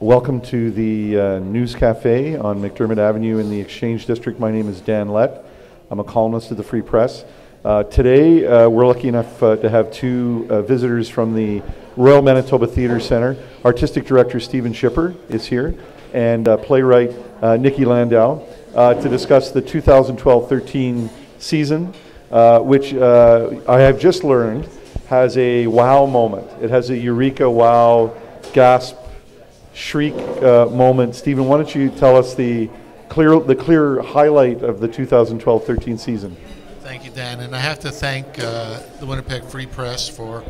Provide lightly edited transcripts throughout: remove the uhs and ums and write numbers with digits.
Welcome to the News Café on McDermott Avenue in the Exchange District. My name is Dan Lett. I'm a columnist at the Free Press. Today, we're lucky enough to have two visitors from the Royal Manitoba Theatre Centre. Artistic Director Stephen Schipper is here, and playwright Niki Landau, to discuss the 2012-13 season, which I have just learned has a wow moment. It has a eureka, wow, gasp, shriek moment. Stephen, why don't you tell us the clear highlight of the 2012-13 season? Thank you, Dan, and I have to thank the Winnipeg Free Press for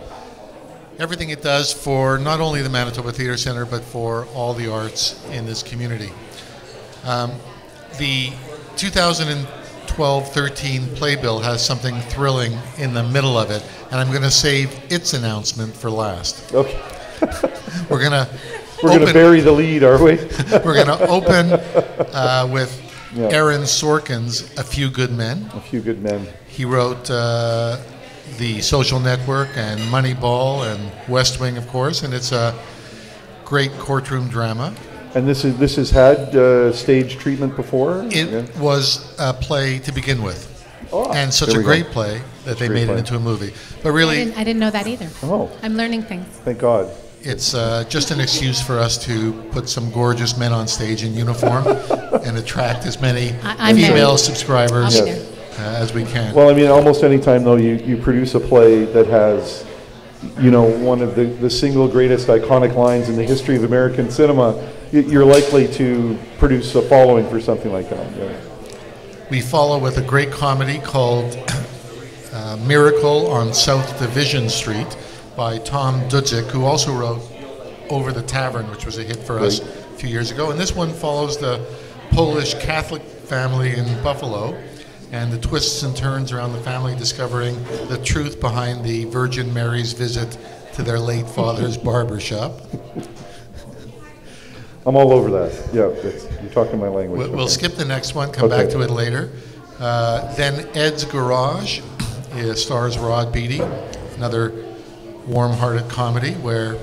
everything it does for not only the Manitoba Theatre Centre but for all the arts in this community. The 2012-13 playbill has something thrilling in the middle of it, and I'm going to save its announcement for last. Okay. We're going to bury the lead, are we? We're going to open with Aaron Sorkin's A Few Good Men. A Few Good Men. He wrote The Social Network and Moneyball and West Wing, of course, and it's a great courtroom drama. And this has had stage treatment before? It was a play to begin with. Oh, and such a great play that they made it into a movie. But really, I didn't know that either. Oh, I'm learning things. Thank God. It's just an excuse for us to put some gorgeous men on stage in uniform and attract as many female subscribers as we can. Well, I mean, almost any time, though, you produce a play that has, you know, one of the single greatest iconic lines in the history of American cinema, you're likely to produce a following for something like that. Yeah. We follow with a great comedy called Miracle on South Division Street by Tom Dudzik, who also wrote Over the Tavern, which was a hit for us a few years ago. And this one follows the Polish Catholic family in Buffalo and the twists and turns around the family discovering the truth behind the Virgin Mary's visit to their late father's barber shop. I'm all over that. Yeah, you're talking my language. We'll skip the next one, come back to it later. Then Ed's Garage stars Rod Beatty, another warm-hearted comedy where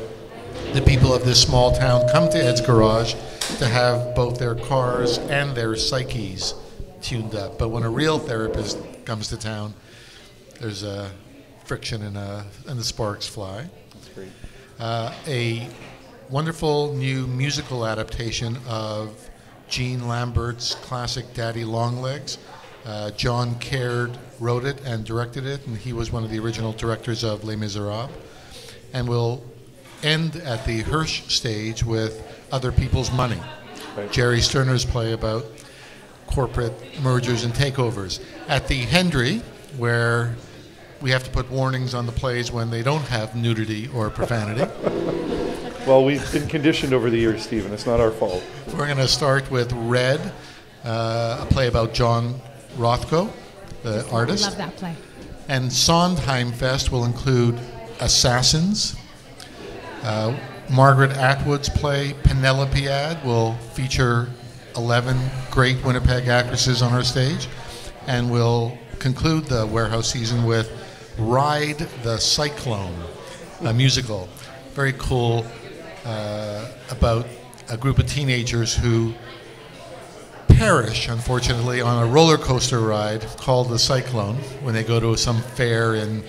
the people of this small town come to Ed's Garage to have both their cars and their psyches tuned up. But when a real therapist comes to town, there's a friction and the sparks fly. That's great. A wonderful new musical adaptation of Jean Lambert's classic Daddy Longlegs. John Caird wrote it and directed it, and he was one of the original directors of Les Miserables. And we'll end at the Hirsch stage with Other People's Money, Jerry Sterner's play about corporate mergers and takeovers. At the Hendry, where we have to put warnings on the plays when they don't have nudity or profanity. Well, we've been conditioned over the years, Stephen. It's not our fault. We're going to start with Red, a play about John Rothko, the artist. I love that play. And Sondheim Fest will include Assassins. Margaret Atwood's play Penelopead will feature 11 great Winnipeg actresses on her stage, and we'll conclude the warehouse season with Ride the Cyclone, a musical. Very cool, about a group of teenagers who perish, unfortunately, on a roller coaster ride called the Cyclone when they go to some fair in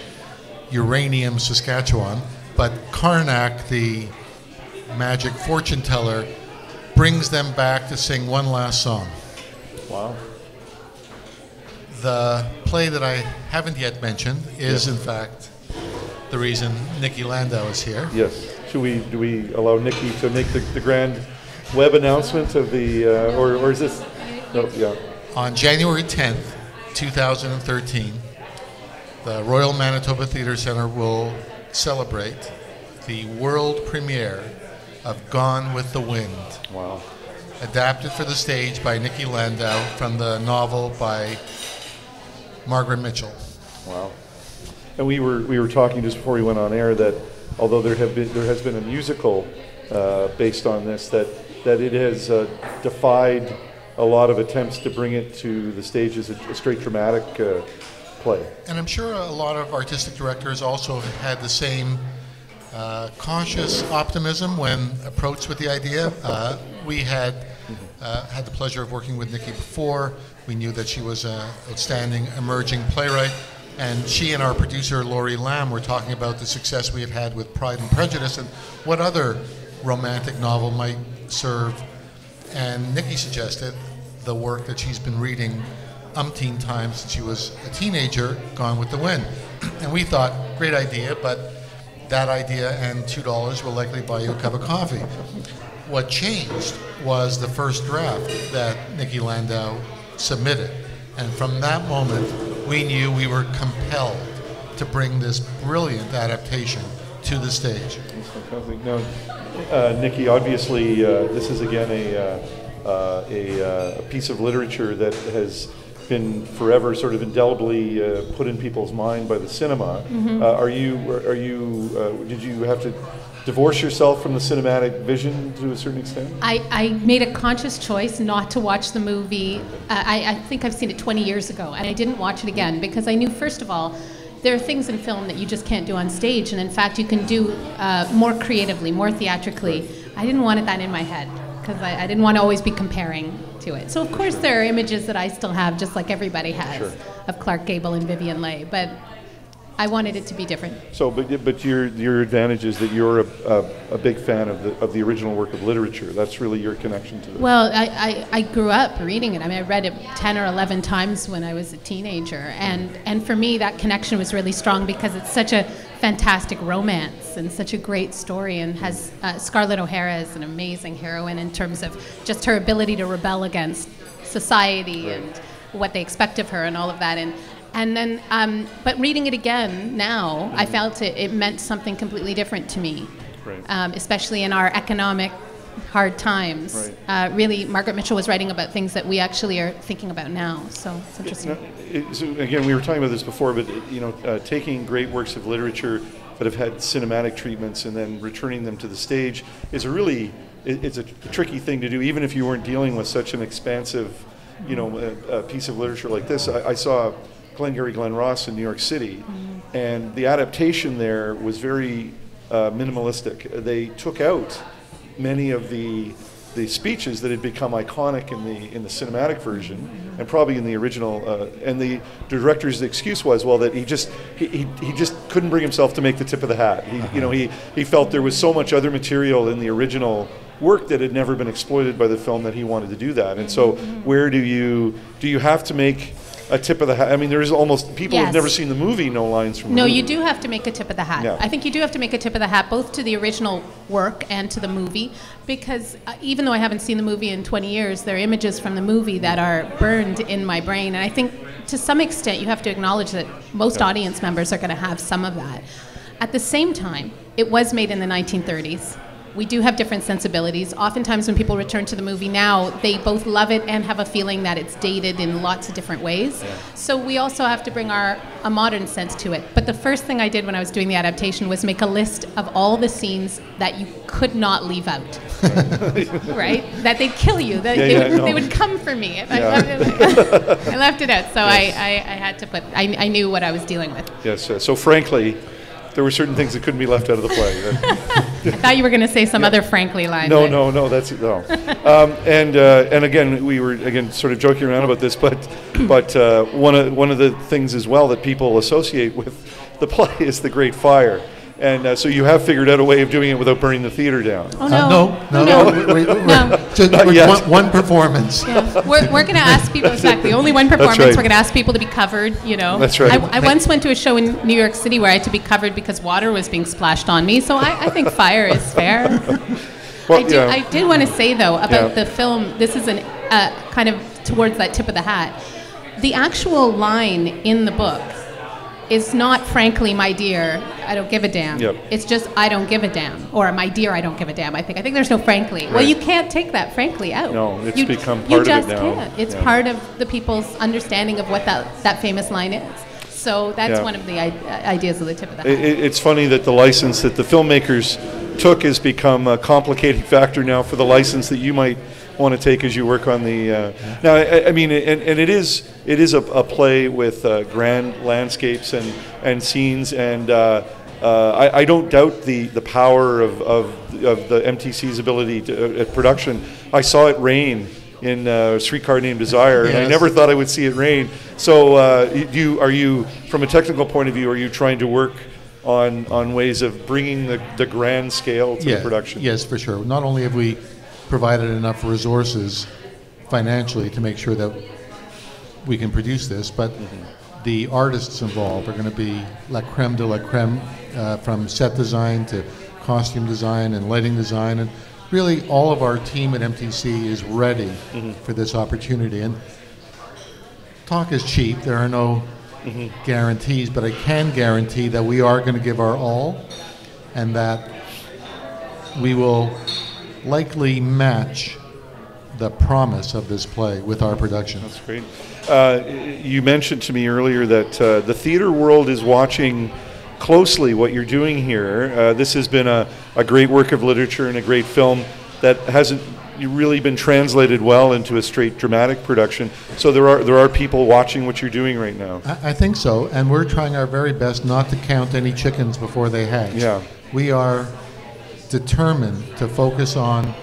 Uranium, Saskatchewan. But Karnak, the magic fortune teller, brings them back to sing one last song. Wow. The play that I haven't yet mentioned is, in fact, the reason Niki Landau is here. Yes. Do we allow Niki to make the grand web announcement of the, or is this? No, yeah. On January 10th, 2013, the Royal Manitoba Theatre Centre will celebrate the world premiere of Gone with the Wind. Wow. Adapted for the stage by Niki Landau from the novel by Margaret Mitchell. Wow. And we were talking just before we went on air that although there has been a musical based on this, that it has defied a lot of attempts to bring it to the stage as a straight dramatic play. And I'm sure a lot of artistic directors also have had the same cautious optimism when approached with the idea. We had had the pleasure of working with Niki before. We knew that she was an outstanding emerging playwright, and she and our producer Laurie Lamb were talking about the success we had had with Pride and Prejudice and what other romantic novel might serve. And Niki suggested the work that she's been reading umpteen times since she was a teenager, Gone with the Wind. And we thought, great idea, but that idea and $2 will likely buy you a cup of coffee. What changed was the first draft that Niki Landau submitted. And from that moment, we knew we were compelled to bring this brilliant adaptation to the stage. Now, Niki, obviously, this is again a piece of literature that has been forever sort of indelibly put in people's mind by the cinema. Did you have to divorce yourself from the cinematic vision to a certain extent? I made a conscious choice not to watch the movie. I think I've seen it 20 years ago, and I didn't watch it again because I knew, first of all, there are things in film that you just can't do on stage, and in fact you can do more creatively, more theatrically. I didn't want that in my head because I didn't want to always be comparing to it. So of course there are images that I still have, just like everybody has, of Clark Gable and Vivien Leigh, but I wanted it to be different. So, but your advantage is that you're a big fan of the original work of literature. That's really your connection to it. Well, I grew up reading it. I mean, I read it 10 or 11 times when I was a teenager, and for me that connection was really strong because it's such a fantastic romance and such a great story, and has Scarlett O'Hara is an amazing heroine in terms of just her ability to rebel against society and what they expect of her and all of that. And then, but reading it again now, I felt it meant something completely different to me, especially in our economic hard times. Really, Margaret Mitchell was writing about things that we actually are thinking about now, so it's interesting. So again, we were talking about this before, but taking great works of literature that have had cinematic treatments and then returning them to the stage is it's a tricky thing to do, even if you weren't dealing with such an expansive, piece of literature like this. I saw Glengarry Glen Ross in New York City, and the adaptation there was very minimalistic. They took out many of the speeches that had become iconic in the cinematic version, and probably in the original. And the director's excuse was, well, that he just couldn't bring himself to make the tip of the hat. He felt there was so much other material in the original work that had never been exploited by the film that he wanted to do that. And so, where do you have to make a tip of the hat? I mean, there's almost people who've never seen the movie know lines from the movie. No, you do have to make a tip of the hat. I think you do have to make a tip of the hat both to the original work and to the movie, because even though I haven't seen the movie in 20 years, there are images from the movie that are burned in my brain, and I think to some extent you have to acknowledge that most audience members are going to have some of that. At the same time, it was made in the 1930s. We do have different sensibilities. Oftentimes when people return to the movie now, they both love it and have a feeling that it's dated in lots of different ways. So we also have to bring a modern sense to it. But the first thing I did when I was doing the adaptation was make a list of all the scenes that you could not leave out. Right? That they'd kill you. That they would come for me if I left it out. So I had to put, I knew what I was dealing with. Yes, so frankly, there were certain things that couldn't be left out of the play. I thought you were going to say some other frankly line. No, that's no. And again, we were sort of joking around about this, but one of the things as well that people associate with the play is the Great Fire. And so you have figured out a way of doing it without burning the theater down. Oh, no. Just one performance. Yeah. We're going to ask people, exactly, only one performance. We're going to ask people to be covered, That's right. I once went to a show in New York City where I had to be covered because water was being splashed on me, so I think fire is fair. Well, I did want to say, though, about the film, this is kind of towards that tip of the hat. The actual line in the book is not, frankly, my dear, I don't give a damn. It's just, I don't give a damn. Or, my dear, I don't give a damn. I think there's no frankly. Well, you can't take that frankly out. No, it's become part of it now. You just can't. It's part of the people's understanding of what that famous line is. So that's one of the ideas of the tip of the hat. It's funny that the license that the filmmakers took has become a complicating factor now for the license that you might want to take as you work on the now I mean and it is a play with grand landscapes and scenes and I don't doubt the power of the MTC's ability at production. I saw it rain in Streetcar Named Desire, and I never thought I would see it rain. So are you, from a technical point of view, are you trying to work on ways of bringing the grand scale to the production? Yes, for sure. Not only have we provided enough resources financially to make sure that we can produce this, but the artists involved are going to be la creme de la creme, from set design to costume design and lighting design, and really all of our team at MTC is ready for this opportunity. And talk is cheap. There are no guarantees, but I can guarantee that we are going to give our all, and that we will likely match the promise of this play with our production. That's great. You mentioned to me earlier that the theater world is watching closely what you're doing here. This has been a great work of literature and a great film that hasn't really been translated well into a straight dramatic production. So there are people watching what you're doing right now. I think so, and we're trying our very best not to count any chickens before they hatch. Yeah. We are determined to focus on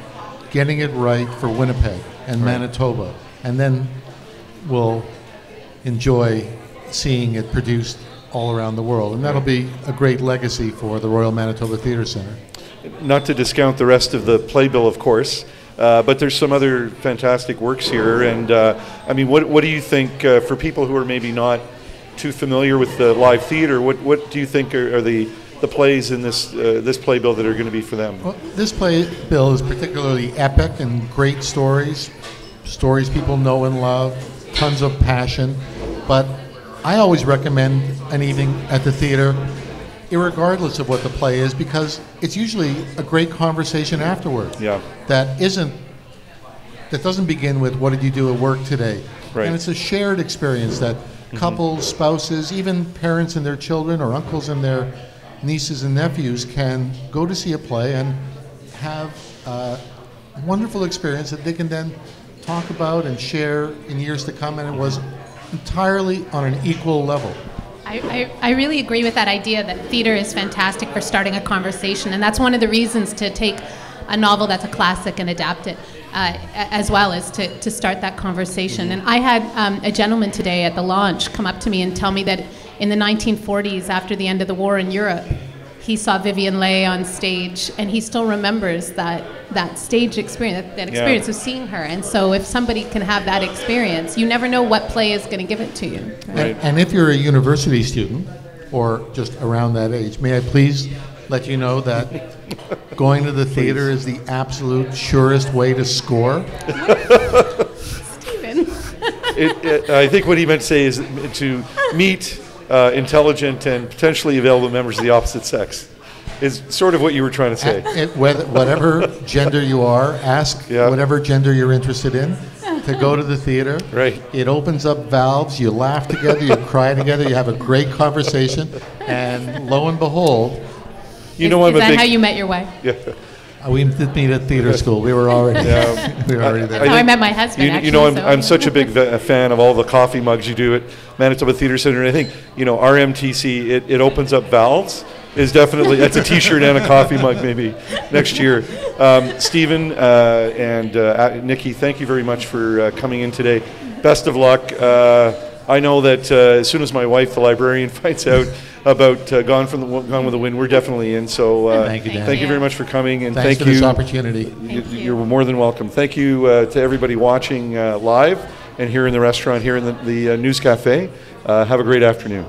getting it right for Winnipeg and Manitoba, and then we'll enjoy seeing it produced all around the world, and that'll be a great legacy for the Royal Manitoba Theatre Centre. Not to discount the rest of the playbill, of course, but there's some other fantastic works here, and I mean, what do you think, for people who are maybe not too familiar with the live theatre, what do you think are the plays in this playbill that are going to be for them? Well, this playbill is particularly epic and great stories people know and love, tons of passion, but I always recommend an evening at the theater, irregardless of what the play is, because it's usually a great conversation afterward. Yeah. That doesn't begin with what did you do at work today, Right. and it's a shared experience that couples, spouses, even parents and their children, or uncles and their nieces and nephews can go to see a play and have a wonderful experience that they can then talk about and share in years to come, and it was entirely on an equal level. I really agree with that idea that theater is fantastic for starting a conversation, and that's one of the reasons to take a novel that's a classic and adapt it, as well as to start that conversation. And I had a gentleman today at the launch come up to me and tell me that in the 1940s, after the end of the war in Europe, he saw Vivian Leigh on stage, and he still remembers that stage experience, that experience of seeing her. And so if somebody can have that experience, you never know what play is going to give it to you. Right? And if you're a university student, or just around that age, may I please let you know that going to the theater is the absolute surest way to score? Stephen. I think what he meant to say is to meet intelligent and potentially available members of the opposite sex is sort of what you were trying to say. Whatever gender you are, ask whatever gender you're interested in to go to the theater. Right. It opens up valves, you laugh together, you cry together, you have a great conversation, and lo and behold... Is that how you met your wife? Yeah. We did meet at theater school. We were already there. That's how I met my husband, I'm such a big fan of all the coffee mugs you do at Manitoba Theatre Centre, and I think, RMTC, it opens up valves, is definitely, that's a t-shirt and a coffee mug maybe next year. Stephen and Nikki, thank you very much for coming in today. Best of luck. I know that as soon as my wife, the librarian, finds out about Gone with the Wind, we're definitely in. So thank you, Dan. Thank you very much for coming, and thanks thank for you. this opportunity. You're more than welcome. Thank you to everybody watching live and here in the restaurant, here in the News Café. Have a great afternoon.